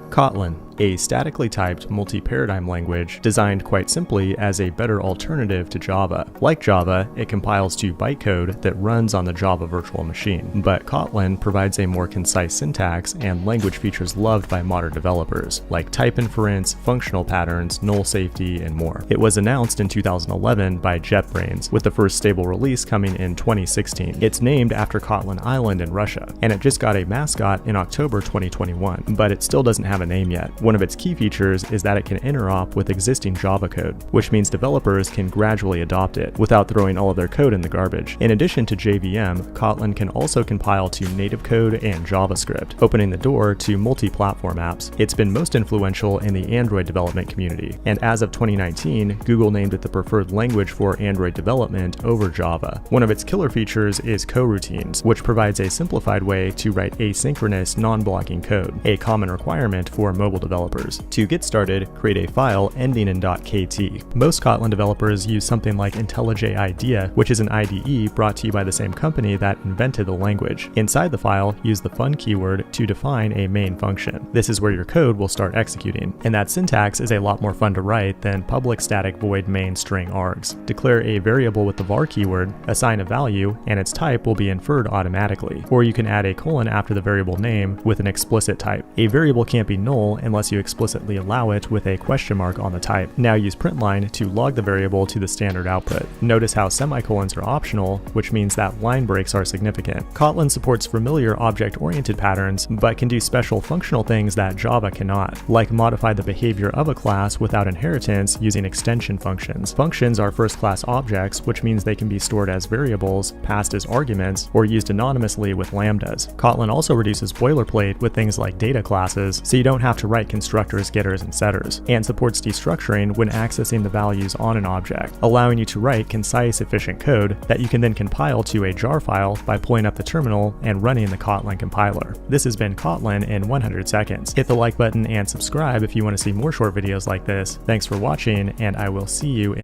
Kotlin, a statically typed multi-paradigm language designed quite simply as a better alternative to Java. Like Java, it compiles to bytecode that runs on the Java virtual machine, but Kotlin provides a more concise syntax and language features loved by modern developers, like type inference, functional patterns, null safety, and more. It was announced in 2011 by JetBrains, with the first stable release coming in 2016. It's named after Kotlin Island in Russia, and it just got a mascot in October 2021, but it still doesn't have a name yet. One of its key features is that it can interop with existing Java code, which means developers can gradually adopt it without throwing all of their code in the garbage. In addition to JVM, Kotlin can also compile to native code and JavaScript, opening the door to multi-platform apps. It's been most influential in the Android development community, and as of 2019, Google named it the preferred language for Android development over Java. One of its killer features is coroutines, which provides a simplified way to write asynchronous, non-blocking code, a common requirement for mobile developers. To get started, create a file ending in .kt. Most Kotlin developers use something like IntelliJ IDEA, which is an IDE brought to you by the same company that invented the language. Inside the file, use the fun keyword to define a main function. This is where your code will start executing, and that syntax is a lot more fun to write than public static void main string args. Declare a variable with the var keyword, assign a value, and its type will be inferred automatically. Or you can add a colon after the variable name with an explicit type. A variable can't be null unless you explicitly allow it with a question mark on the type. Now use println to log the variable to the standard output. Notice how semicolons are optional, which means that line breaks are significant. Kotlin supports familiar object-oriented patterns, but can do special functional things that Java cannot, like modify the behavior of a class without inheritance using extension functions. Functions are first-class objects, which means they can be stored as variables, passed as arguments, or used anonymously with lambdas. Kotlin also reduces boilerplate with things like data classes, so you don't have to write constructors, getters, and setters, and supports destructuring when accessing the values on an object, allowing you to write concise, efficient code that you can then compile to a jar file by pulling up the terminal and running the Kotlin compiler. This has been Kotlin in 100 seconds. Hit the like button and subscribe if you want to see more short videos like this. Thanks for watching, and I will see you in